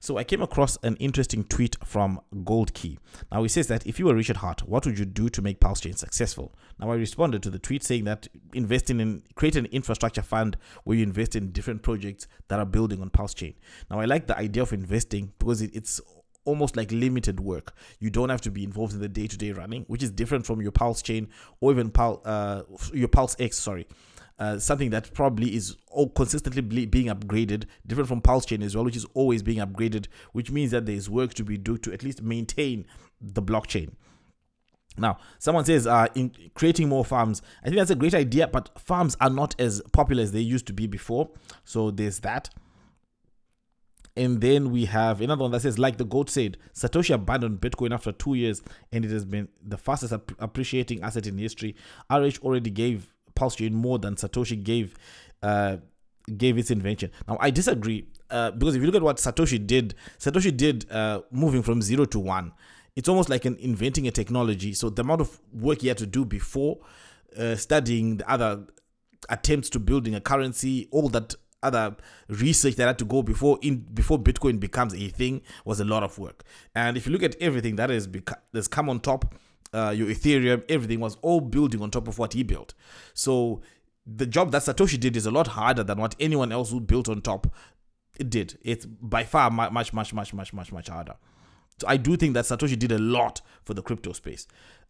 So I came across an interesting tweet from Gold Key. Now he says that if you were Richard Hart, what would you do to make PulseChain successful? Now I responded to the tweet saying that create an infrastructure fund where you invest in different projects that are building on PulseChain. Now I like the idea of investing because it's almost like limited work. You don't have to be involved in the day-to-day running, which is different from your PulseChain or even your PulseX, something that probably is consistently being upgraded, different from PulseChain as well, which is always being upgraded, which means that there is work to be done to at least maintain the blockchain. Now, someone says in creating more farms. I think that's a great idea, but farms are not as popular as they used to be before. So there's that. And then we have another one that says, like the GOAT said, Satoshi abandoned Bitcoin after 2 years, and it has been the fastest appreciating asset in history. RH already gave PulseChain more than Satoshi gave its invention. Now, I disagree because if you look at what Satoshi did moving from 0 to 1. It's almost like inventing a technology. So the amount of work he had to do before studying the other attempts to building a currency, all that other research that had to go before Bitcoin becomes a thing was a lot of work. And if you look at everything that has come on top, your Ethereum, everything was all building on top of what he built. So the job that Satoshi did is a lot harder than what anyone else who built on top did. It's by far much harder. So I do think that Satoshi did a lot for the crypto space.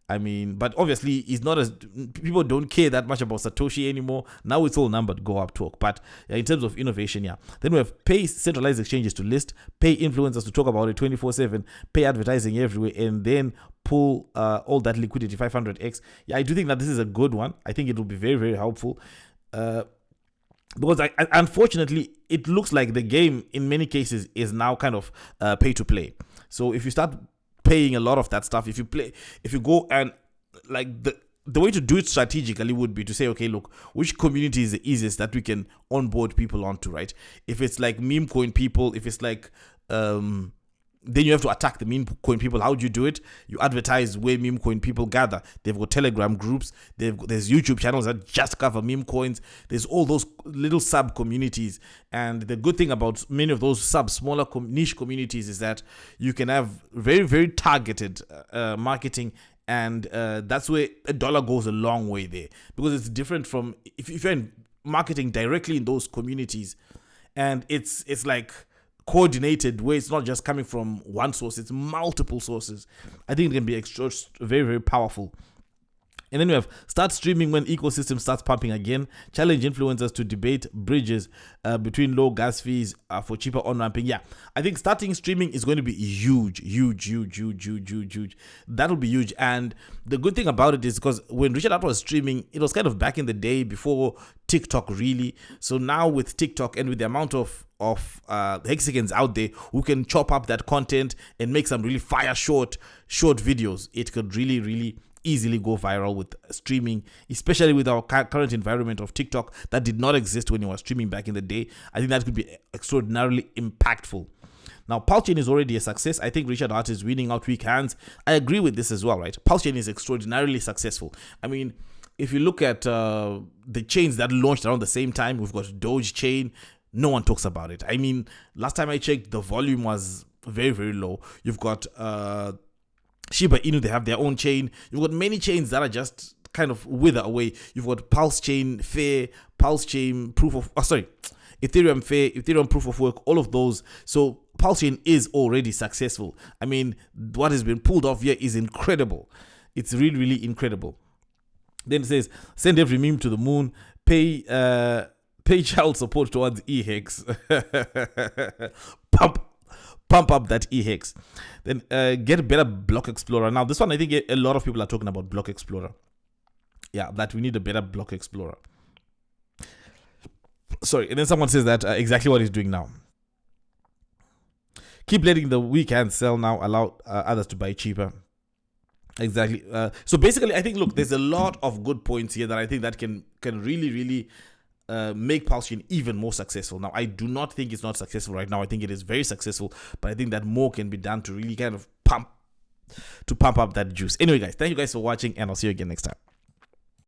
I mean, but obviously people don't care that much about Satoshi anymore. Now it's all numbered go up talk. But in terms of innovation, yeah. Then we have pay centralized exchanges to list, pay influencers to talk about it 24/7, pay advertising everywhere, and then pull all that liquidity 500x. Yeah, I do think that this is a good one. I think it will be very, very helpful. Because unfortunately, it looks like the game in many cases is now kind of pay to play. So if you start paying a lot of that stuff, if you go and like the way to do it strategically would be to say, okay, look, which community is the easiest that we can onboard people onto, right? If it's like meme coin people, if it's like then you have to attack the meme coin people. How do you do it? You advertise where meme coin people gather. They've got Telegram groups. There's YouTube channels that just cover meme coins. There's all those little sub communities. And the good thing about many of those smaller niche communities is that you can have very, very targeted marketing. And that's where $1 goes a long way there. Because it's different from if you're in marketing directly in those communities. And it's like coordinated, where it's not just coming from one source, it's multiple sources. I think it can be very, very powerful. And then we have start streaming when ecosystem starts pumping again. Challenge influencers to debate bridges between low gas fees for cheaper on-ramping. Yeah, I think starting streaming is going to be huge. That'll be huge. And the good thing about it is because when Richard Hart was streaming, it was kind of back in the day before TikTok really. So now with TikTok and with the amount of hexagons out there who can chop up that content and make some really fire short videos, it could really easily go viral with streaming, especially with our current environment of TikTok that did not exist when you were streaming back in the day. I think that could be extraordinarily impactful. Now, PulseChain is already a success. I think Richard Hart is winning out weak hands. I agree with this as well, right? PulseChain is extraordinarily successful. I mean, if you look at the chains that launched around the same time, we've got Doge Chain. No one talks about it. I mean, last time I checked, the volume was very, very low. You've got Shiba Inu, they have their own chain. You've got many chains that are just kind of wither away. You've got PulseChain, Fair, PulseChain, Ethereum Fair, Ethereum Proof of Work, all of those. So PulseChain is already successful. I mean, what has been pulled off here is incredible. It's really, really incredible. Then it says, send every meme to the moon, pay child support towards eHex. Pump up that eHex. Then get a better block explorer. Now, this one, I think a lot of people are talking about block explorer. Yeah, that we need a better block explorer. Sorry, and then someone says that exactly what he's doing now. Keep letting the weak hands sell now. Allow others to buy cheaper. Exactly. So basically, I think, look, there's a lot of good points here that I think that can really, really make PulseChain even more successful. Now, I do not think it's not successful right now. I think it is very successful, but I think that more can be done to really kind of pump up that juice. Anyway, guys, thank you guys for watching, and I'll see you again next time.